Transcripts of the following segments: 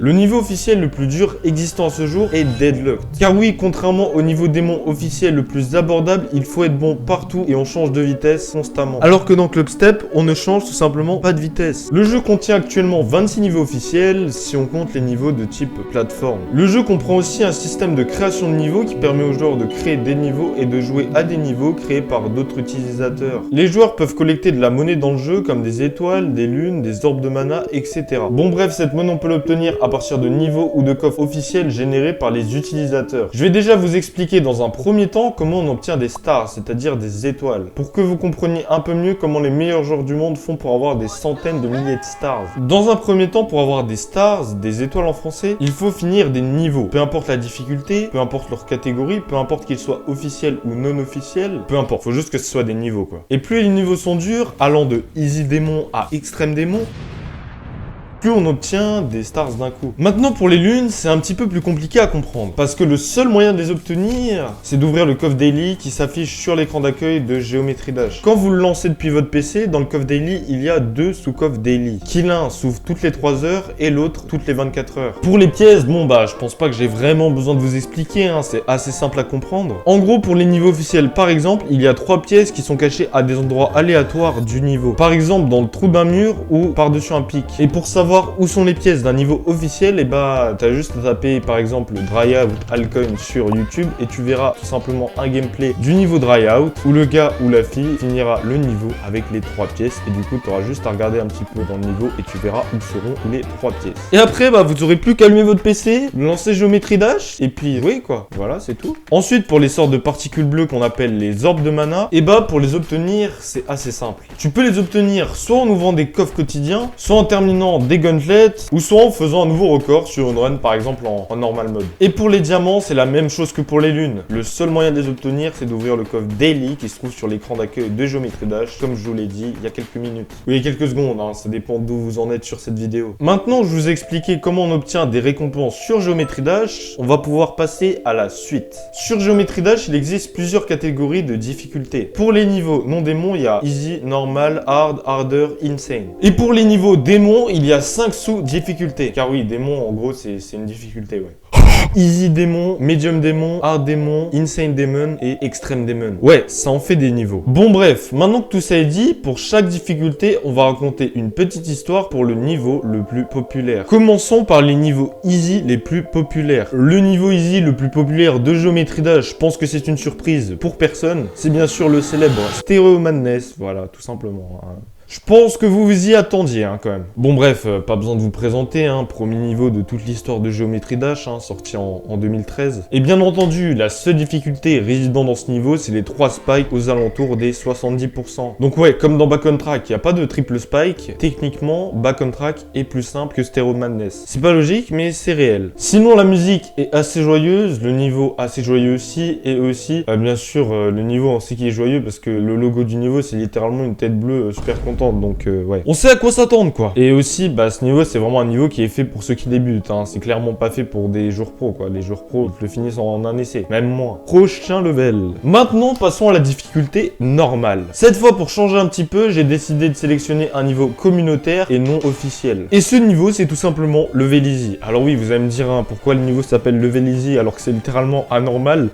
Le niveau officiel le plus dur existant à ce jour est Deadlocked. Car oui, contrairement au niveau démon officiel le plus abordable, il faut être bon partout et on change de vitesse constamment. Alors que dans Clubstep, on ne change tout simplement pas de vitesse. Le jeu contient actuellement 26 niveaux officiels si on compte les niveaux de type plateforme. Le jeu comprend aussi un système de création de niveaux qui permet aux joueurs de créer des niveaux et de jouer à des niveaux créés par d'autres utilisateurs. Les joueurs peuvent collecter de la monnaie dans le jeu comme des étoiles, des lunes, des orbes de mana, etc. Bon bref, cette monnaie on peut l'obtenir à partir de niveaux ou de coffres officiels générés par les utilisateurs. Je vais déjà vous expliquer dans un premier temps comment on obtient des stars, c'est-à-dire des étoiles, pour que vous compreniez un peu mieux comment les meilleurs joueurs du monde font pour avoir des centaines de milliers de stars. Dans un premier temps, pour avoir des stars, des étoiles en français, il faut finir des niveaux. Peu importe la difficulté, peu importe leur catégorie, peu importe qu'ils soient officiels ou non officiels, peu importe, faut juste que ce soit des niveaux quoi. Et plus les niveaux sont durs, allant de Easy Démon à Extrême Démon, plus on obtient des stars d'un coup. Maintenant pour les lunes, c'est un petit peu plus compliqué à comprendre, parce que le seul moyen de les obtenir, c'est d'ouvrir le coffre daily qui s'affiche sur l'écran d'accueil de Geometry Dash. Quand vous le lancez depuis votre PC, dans le coffre daily, il y a deux sous-coffres daily, qui l'un s'ouvre toutes les 3 heures et l'autre toutes les 24 heures. Pour les pièces, bon bah je pense pas que j'ai vraiment besoin de vous expliquer, hein, c'est assez simple à comprendre. En gros, pour les niveaux officiels par exemple, il y a 3 pièces qui sont cachées à des endroits aléatoires du niveau. Par exemple dans le trou d'un mur ou par-dessus un pic. Et pour savoir où sont les pièces d'un niveau officiel, et bah t'as juste à taper par exemple Dry Out Alcoin sur YouTube et tu verras tout simplement un gameplay du niveau Dry Out où le gars ou la fille finira le niveau avec les 3 pièces et du coup t'auras juste à regarder un petit peu dans le niveau et tu verras où seront les 3 pièces. Et après bah vous aurez plus qu'à allumer votre PC, lancer Geometry Dash et puis oui quoi, voilà c'est tout. Ensuite pour les sortes de particules bleues qu'on appelle les orbes de mana, et bah pour les obtenir c'est assez simple. Tu peux les obtenir soit en ouvrant des coffres quotidiens, soit en terminant des gauntlets, ou soit en faisant un nouveau record sur une run par exemple en normal mode. Et pour les diamants, c'est la même chose que pour les lunes. Le seul moyen de les obtenir, c'est d'ouvrir le coffre daily qui se trouve sur l'écran d'accueil de Geometry Dash, comme je vous l'ai dit il y a quelques minutes. Ou il y a quelques secondes, hein, ça dépend d'où vous en êtes sur cette vidéo. Maintenant, je vous ai expliqué comment on obtient des récompenses sur Geometry Dash, on va pouvoir passer à la suite. Sur Geometry Dash, il existe plusieurs catégories de difficulté. Pour les niveaux non démons, il y a Easy, Normal, Hard, Harder, Insane. Et pour les niveaux démons, il y a 5 sous-difficultés. Car oui, démon, en gros, c'est une difficulté, ouais. Easy démon, Medium démon, Hard démon, Insane démon et Extreme démon. Ouais, ça en fait des niveaux. Bon bref, maintenant que tout ça est dit, pour chaque difficulté, on va raconter une petite histoire pour le niveau le plus populaire. Commençons par les niveaux Easy les plus populaires. Le niveau Easy le plus populaire de Geometry Dash, je pense que c'est une surprise pour personne, c'est bien sûr le célèbre Stereo Madness, voilà, tout simplement, hein. Je pense que vous vous y attendiez hein, quand même. Bon bref, pas besoin de vous présenter, hein, premier niveau de toute l'histoire de Geometry Dash, hein, sorti en 2013. Et bien entendu, la seule difficulté résidant dans ce niveau, c'est les 3 spikes aux alentours des 70%. Donc ouais, comme dans Back on Track, il n'y a pas de triple spike, techniquement, Back on Track est plus simple que Stereo Madness. C'est pas logique, mais c'est réel. Sinon, la musique est assez joyeuse, le niveau assez joyeux aussi, et aussi, bien sûr, le niveau on sait qu'il est joyeux parce que le logo du niveau, c'est littéralement une tête bleue super contente. Donc ouais, on sait à quoi s'attendre quoi. Et aussi bah ce niveau c'est vraiment un niveau qui est fait pour ceux qui débutent hein. C'est clairement pas fait pour des joueurs pro quoi. Les joueurs pro le finissent en un essai, même moins. Prochain level. Maintenant passons à la difficulté normale. Cette fois pour changer un petit peu, j'ai décidé de sélectionner un niveau communautaire et non officiel. Et ce niveau c'est tout simplement Level Easy. Alors oui vous allez me dire hein, pourquoi le niveau s'appelle Level Easy alors que c'est littéralement anormal.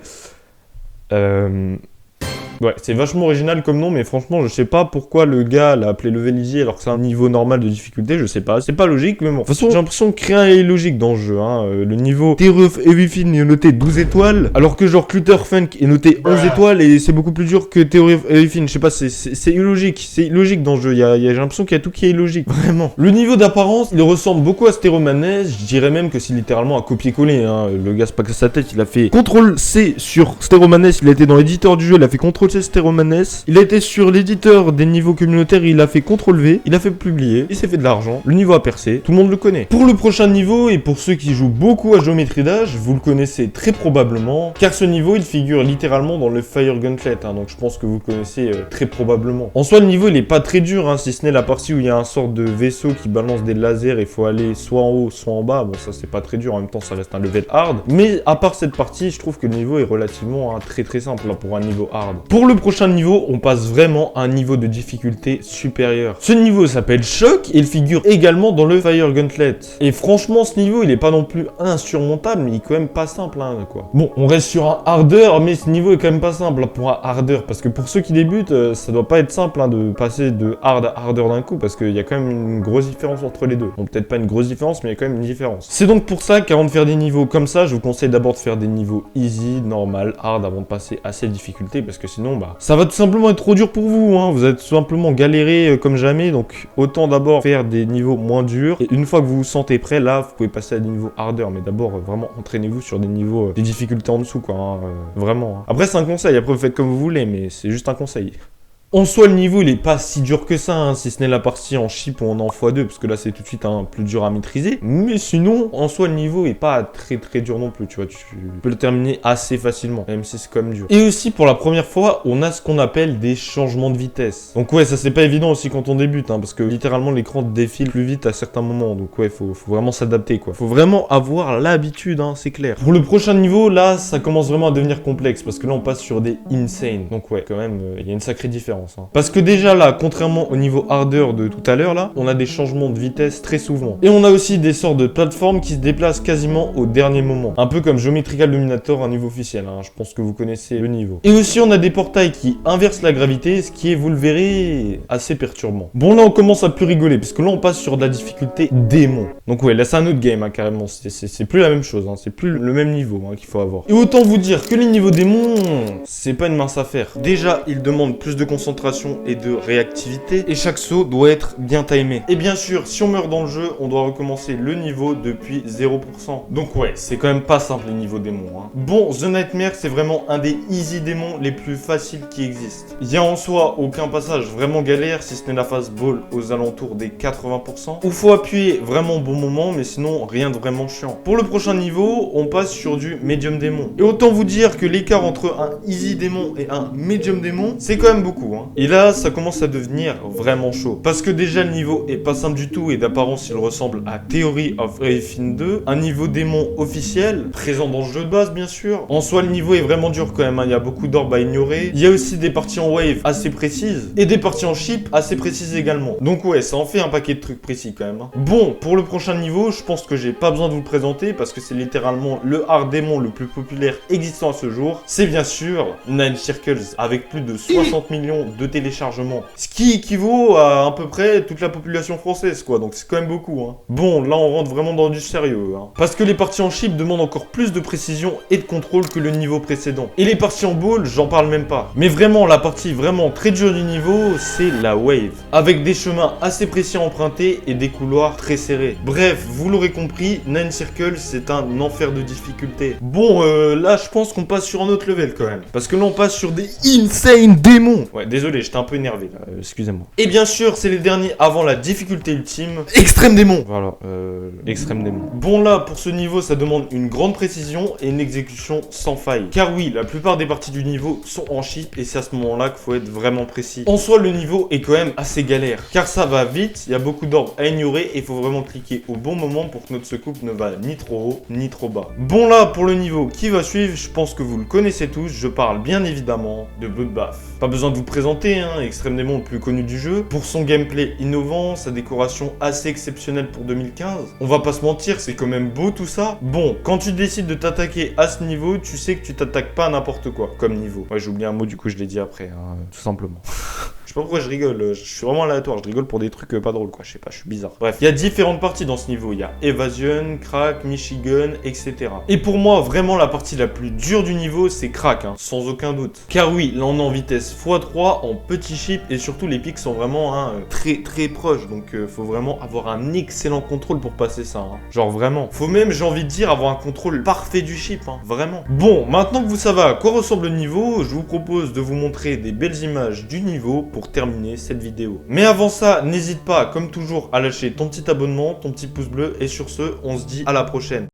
Ouais, c'est vachement original comme nom, mais franchement, je sais pas pourquoi le gars l'a appelé Level Easy alors que c'est un niveau normal de difficulté, je sais pas. C'est pas logique, mais bon. De toute façon, j'ai l'impression que rien est logique dans le jeu, hein. Le niveau Theory of Everything est noté 12 étoiles, alors que genre Clutterfunk est noté 11 étoiles et c'est beaucoup plus dur que Theory of Everything. Je sais pas, c'est illogique. C'est illogique dans le jeu. J'ai l'impression qu'il y a tout qui est illogique, vraiment. Le niveau d'apparence, il ressemble beaucoup à Stereo Madness. Je dirais même que c'est littéralement un copier-coller, hein. Le gars, c'est pas que sa tête, il a fait CTRL-C sur Stereo Madness, il a été dans l'éditeur du jeu, il a fait CTRL Stereo Madness. Il a été sur l'éditeur des niveaux communautaires, il a fait CTRL-V, il a fait publier, il s'est fait de l'argent, le niveau a percé, tout le monde le connaît. Pour le prochain niveau, et pour ceux qui jouent beaucoup à Geometry Dash, vous le connaissez très probablement, car ce niveau il figure littéralement dans le Fire Gauntlet, hein, donc je pense que vous le connaissez très probablement. En soi, le niveau il est pas très dur, hein, si ce n'est la partie où il y a un sort de vaisseau qui balance des lasers et il faut aller soit en haut, soit en bas. Bon, ça c'est pas très dur, en même temps ça reste un level hard, mais à part cette partie, je trouve que le niveau est relativement très simple là, pour un niveau hard. Pour le prochain niveau, on passe vraiment à un niveau de difficulté supérieur. Ce niveau s'appelle Choc et il figure également dans le Fire Gauntlet. Et franchement, ce niveau, il est pas non plus insurmontable, mais il est quand même pas simple, hein, quoi. Bon, on reste sur un harder, mais ce niveau est quand même pas simple hein, pour un harder, parce que pour ceux qui débutent, ça doit pas être simple hein, de passer de hard à harder d'un coup, parce qu'il y a quand même une grosse différence entre les deux. Bon, peut-être pas une grosse différence, mais il y a quand même une différence. C'est donc pour ça qu'avant de faire des niveaux comme ça, je vous conseille d'abord de faire des niveaux easy, normal, hard, avant de passer à ces difficultés, parce que sinon, bah, ça va tout simplement être trop dur pour vous, hein. Vous allez tout simplement galérer comme jamais, donc autant d'abord faire des niveaux moins durs, et une fois que vous vous sentez prêt, là, vous pouvez passer à des niveaux harder, mais d'abord, vraiment, entraînez-vous sur des niveaux, des difficultés en dessous, quoi, hein, vraiment. Hein. Après, c'est un conseil, après, vous faites comme vous voulez, mais c'est juste un conseil. En soi, le niveau, il est pas si dur que ça, hein, si ce n'est la partie en chip ou en x2, parce que là, c'est tout de suite plus dur à maîtriser. Mais sinon, en soi, le niveau est pas très dur non plus, tu vois. Tu peux le terminer assez facilement, même si c'est quand même dur. Et aussi, pour la première fois, on a ce qu'on appelle des changements de vitesse. Donc ouais, ça c'est pas évident aussi quand on débute, hein, parce que littéralement, l'écran défile plus vite à certains moments. Donc ouais, faut vraiment s'adapter, quoi. Faut vraiment avoir l'habitude, hein, c'est clair. Pour le prochain niveau, là, ça commence vraiment à devenir complexe, parce que là, on passe sur des insane. Donc ouais, quand même, il y a une sacrée différence. Parce que déjà là, contrairement au niveau harder de tout à l'heure là, on a des changements de vitesse très souvent. Et on a aussi des sortes de plateformes qui se déplacent quasiment au dernier moment. Un peu comme Geometrical Dominator, un niveau officiel, hein. Je pense que vous connaissez le niveau. Et aussi on a des portails qui inversent la gravité, ce qui est, vous le verrez, assez perturbant. Bon là on commence à plus rigoler, parce que là on passe sur de la difficulté démon. Donc ouais, là c'est un autre game hein, carrément, c'est plus la même chose, hein. C'est plus le même niveau hein, qu'il faut avoir. Et autant vous dire que les niveaux démons, c'est pas une mince affaire. Déjà, ils demandent plus de concentration et de réactivité, et chaque saut doit être bien timé. Et bien sûr, si on meurt dans le jeu, on doit recommencer le niveau depuis 0%. Donc ouais, c'est quand même pas simple les niveaux démons. Hein. Bon, The Nightmare, c'est vraiment un des easy démons les plus faciles qui existent. Il y a en soi aucun passage vraiment galère, si ce n'est la phase ball aux alentours des 80%, où faut appuyer vraiment au bon moment, mais sinon rien de vraiment chiant. Pour le prochain niveau, on passe sur du medium démon. Et autant vous dire que l'écart entre un easy démon et un medium démon, c'est quand même beaucoup. Hein. Et là, ça commence à devenir vraiment chaud. Parce que déjà, le niveau est pas simple du tout et d'apparence, il ressemble à Theory of Raven 2, un niveau démon officiel, présent dans le jeu de base, bien sûr. En soi, le niveau est vraiment dur quand même, hein. Il y a beaucoup d'orbes à ignorer. Il y a aussi des parties en wave assez précises et des parties en chip assez précises également. Donc ouais, ça en fait un paquet de trucs précis quand même. Hein. Bon, pour le prochain niveau, je pense que j'ai pas besoin de vous le présenter parce que c'est littéralement le hard démon le plus populaire existant à ce jour. C'est bien sûr Nine Circles avec plus de 60 millions de téléchargements. Ce qui équivaut à peu près toute la population française, quoi. Donc c'est quand même beaucoup, hein. Bon, là on rentre vraiment dans du sérieux, hein. Parce que les parties en chip demandent encore plus de précision et de contrôle que le niveau précédent. Et les parties en ball, j'en parle même pas. Mais vraiment, la partie vraiment très dure du niveau, c'est la wave. Avec des chemins assez précis à emprunter et des couloirs très serrés. Bref, vous l'aurez compris, Nine Circles, c'est un enfer de difficulté. Bon, là je pense qu'on passe sur un autre level quand même. Parce que là on passe sur des insane démons. Ouais, désolé, j'étais un peu énervé là, excusez-moi. Et bien sûr, c'est les derniers avant la difficulté ultime, Extrême Démon. Voilà, Extrême Démon. Bon là, pour ce niveau, ça demande une grande précision et une exécution sans faille. Car oui, la plupart des parties du niveau sont en chip et c'est à ce moment-là qu'il faut être vraiment précis. En soi, le niveau est quand même assez galère. Car ça va vite, il y a beaucoup d'orbes à ignorer et il faut vraiment cliquer au bon moment pour que notre secoupe ne va ni trop haut, ni trop bas. Bon là, pour le niveau qui va suivre, je pense que vous le connaissez tous, je parle bien évidemment de Bloodbath. Pas besoin de vous présenter, hein, Extrême Démon le plus connu du jeu, pour son gameplay innovant, sa décoration assez exceptionnelle pour 2015. On va pas se mentir, c'est quand même beau tout ça. Bon, quand tu décides de t'attaquer à ce niveau, tu sais que tu t'attaques pas à n'importe quoi comme niveau. Ouais, j'ai oublié un mot, du coup je l'ai dit après, hein, tout simplement. Je sais pas pourquoi je rigole, je suis vraiment aléatoire, je rigole pour des trucs pas drôles quoi, je sais pas, je suis bizarre. Bref, il y a différentes parties dans ce niveau, il y a Evasion, Crack, Michigan, etc. Et pour moi, vraiment la partie la plus dure du niveau, c'est Crack, hein, sans aucun doute. Car oui, là on est en vitesse x3, en petit chip, et surtout les pics sont vraiment hein, très proches, donc faut vraiment avoir un excellent contrôle pour passer ça, hein. Genre vraiment. Faut même, j'ai envie de dire, avoir un contrôle parfait du chip, hein, vraiment. Bon, maintenant que vous savez à quoi ressemble le niveau, je vous propose de vous montrer des belles images du niveau pour terminer cette vidéo. Mais avant ça, n'hésite pas, comme toujours, à lâcher ton petit abonnement, ton petit pouce bleu, et sur ce, on se dit à la prochaine.